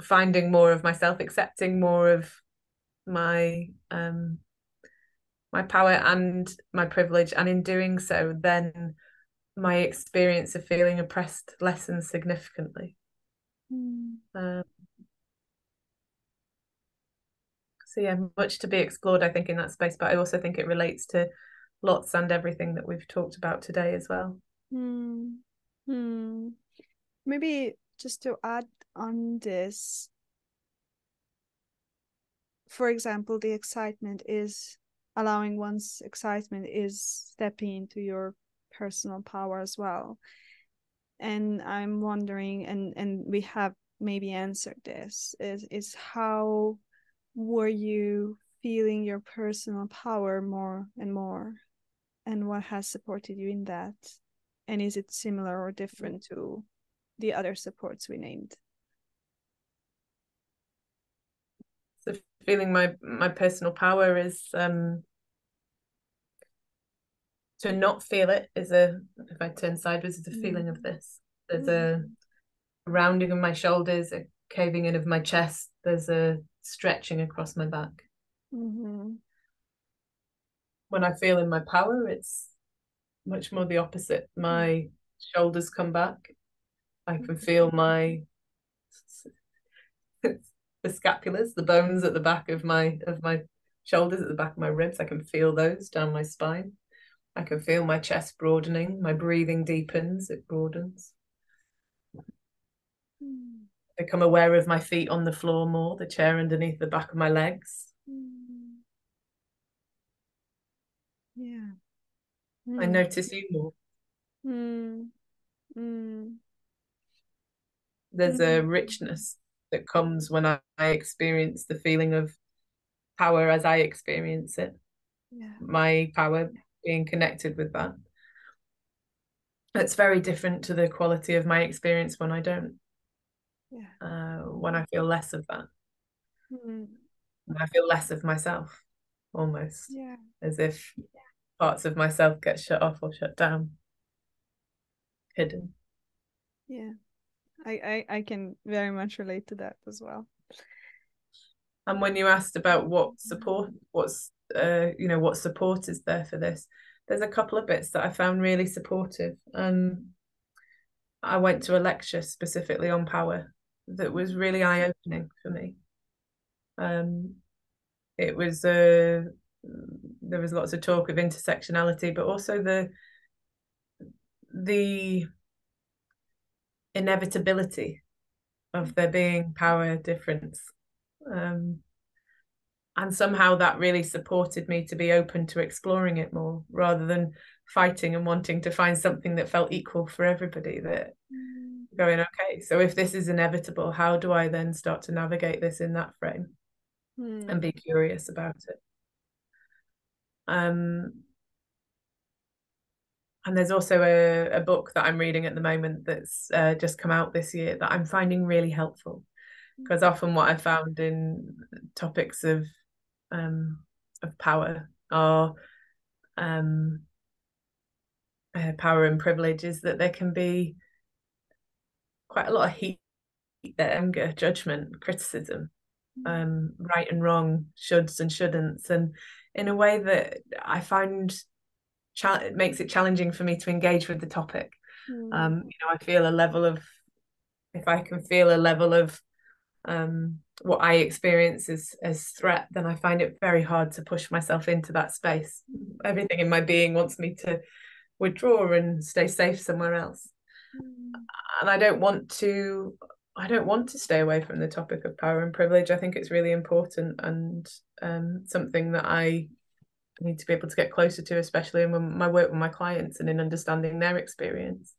Speaker 2: finding more of myself, accepting more of my my power and my privilege, and in doing so, then my experience of feeling oppressed lessens significantly.
Speaker 1: Mm.
Speaker 2: Um, so yeah, much to be explored, I think, in that space, but I also think it relates to lots and everything that we've talked about today as well.
Speaker 1: Mm. Mm. Maybe just to add on this, for example, the excitement is allowing one's excitement is stepping into your personal power as well. And I'm wondering, and we have maybe answered this, is how were you feeling your personal power more and more, and what has supported you in that, and is it similar or different to the other supports we named?
Speaker 2: So feeling my personal power is to not feel it is if I turn sideways, is a feeling of this. There's a
Speaker 1: Mm.
Speaker 2: rounding of my shoulders, a caving in of my chest. There's a stretching across my back.
Speaker 1: Mm-hmm.
Speaker 2: When I feel in my power, it's much more the opposite. My shoulders come back. I can feel the scapulars, the bones at the back of my shoulders, at the back of my ribs. I can feel those down my spine. I can feel my chest broadening. My breathing deepens, it broadens.
Speaker 1: Mm.
Speaker 2: Become aware of my feet on the floor more, the chair underneath the back of my legs.
Speaker 1: Mm. Yeah.
Speaker 2: I
Speaker 1: Mm.
Speaker 2: notice you more.
Speaker 1: Mm. Mm.
Speaker 2: There's a
Speaker 1: Mm.
Speaker 2: richness that comes when I experience the feeling of power as I experience it.
Speaker 1: Yeah.
Speaker 2: My power being connected with that. It's very different to the quality of my experience when I don't,
Speaker 1: Yeah.
Speaker 2: when I feel less of that.
Speaker 1: Mm.
Speaker 2: When I feel less of myself, almost
Speaker 1: Yeah.
Speaker 2: as if parts of myself get shut off or shut down, hidden.
Speaker 1: Yeah. I can very much relate to that as well.
Speaker 2: And when you asked about what support is there for this, there's a couple of bits that I found really supportive. I went to a lecture specifically on power that was really eye-opening for me. Um, it was there was lots of talk of intersectionality, but also the inevitability of there being power difference. Um, and somehow that really supported me to be open to exploring it more rather than fighting and wanting to find something that felt equal for everybody. That
Speaker 1: Mm.
Speaker 2: going, okay, so if this is inevitable, how do I then start to navigate this in that frame and
Speaker 1: Mm.
Speaker 2: be curious about it? And there's also a book that I'm reading at the moment that's just come out this year that I'm finding really helpful, because often what I've found in topics of power are power and privilege is that there can be quite a lot of heat, anger, judgment, criticism, right and wrong, shoulds and shouldn'ts, and in a way that I find it makes it challenging for me to engage with the topic.
Speaker 1: Mm.
Speaker 2: I feel a level of, if I can feel a level of what I experience as threat, then I find it very hard to push myself into that space. Everything in my being wants me to withdraw and stay safe somewhere else.
Speaker 1: Mm.
Speaker 2: And I don't want to stay away from the topic of power and privilege. I think it's really important and something that I need to be able to get closer to, especially in my work with my clients and in understanding their experience.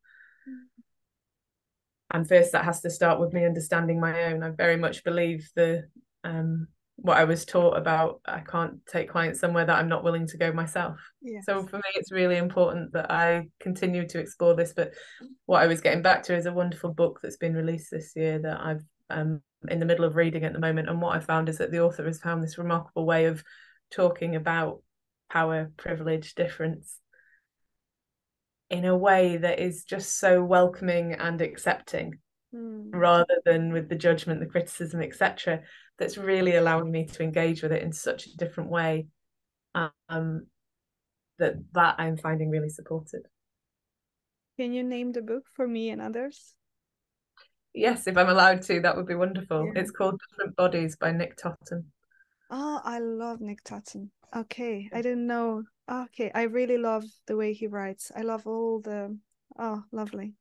Speaker 2: And first, that has to start with me understanding my own. I very much believe what I was taught about I can't take clients somewhere that I'm not willing to go myself.
Speaker 1: Yes.
Speaker 2: So for me, it's really important that I continue to explore this. But what I was getting back to is a wonderful book that's been released this year that I've in the middle of reading at the moment. And what I found is that the author has found this remarkable way of talking about power, privilege, difference in a way that is just so welcoming and accepting, rather than with the judgment, the criticism, etc. That's really allowing me to engage with it in such a different way, that I'm finding really supportive.
Speaker 1: Can you name the book for me and others?
Speaker 2: Yes, if I'm allowed to, that would be wonderful.
Speaker 1: Yeah.
Speaker 2: It's called Different Bodies by Nick Totten.
Speaker 1: Oh, I love Nick Totten. Okay, I didn't know. Okay, I really love the way he writes. I love all the. Oh, lovely.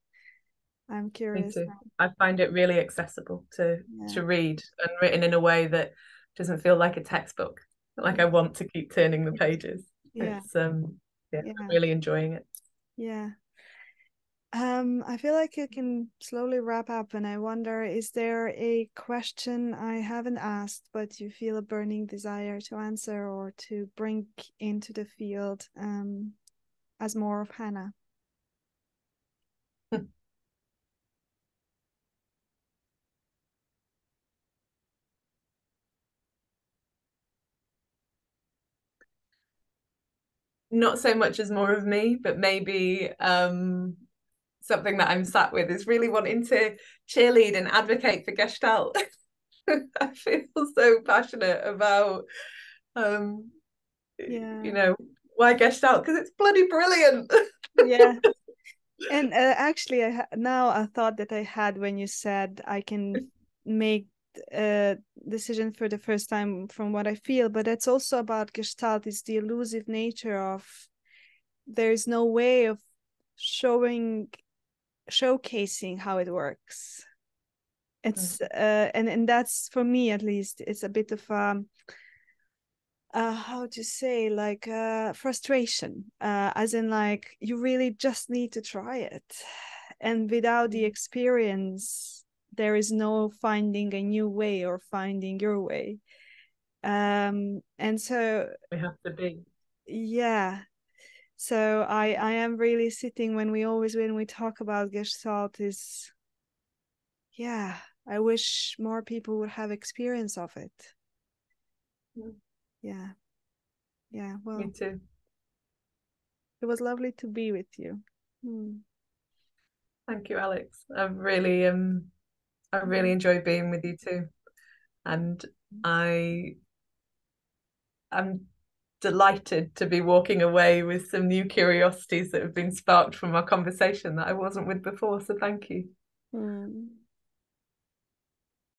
Speaker 1: I'm
Speaker 2: Me
Speaker 1: curious
Speaker 2: too.
Speaker 1: now.
Speaker 2: I find it really accessible
Speaker 1: Yeah,
Speaker 2: to read and written in a way that doesn't feel like a textbook. Like I want to keep turning the pages.
Speaker 1: yeah,
Speaker 2: It's yeah, I'm
Speaker 1: yeah,
Speaker 2: really enjoying it.
Speaker 1: yeah. I feel like you can slowly wrap up, and I wonder, is there a question I haven't asked, but you feel a burning desire to answer or to bring into the field, as more of Hannah?
Speaker 2: Not so much as more of me, but maybe something that I'm sat with is really wanting to cheerlead and advocate for Gestalt. I feel so passionate about um
Speaker 1: Yeah,
Speaker 2: why Gestalt, because it's bloody brilliant.
Speaker 1: yeah. And actually, now a thought that I had when you said I can make a decision for the first time from what I feel, but that's also about Gestalt, is the elusive nature of there's no way of showcasing how it works. It's and that's, for me at least, it's a bit of how to say, like frustration, as in, like, you really just need to try it, and without the experience there is no finding a new way or finding your way. And so
Speaker 2: We have to be.
Speaker 1: yeah, so I am really sitting, when we talk about Gestalt, is, yeah, I wish more people would have experience of it. Yeah, yeah,
Speaker 2: Me
Speaker 1: well,
Speaker 2: too.
Speaker 1: it was lovely to be with you. Hmm.
Speaker 2: Thank you, Alex. I really enjoyed being with you too. And I am delighted to be walking away with some new curiosities that have been sparked from our conversation that I wasn't with before. So thank you.
Speaker 1: Hmm.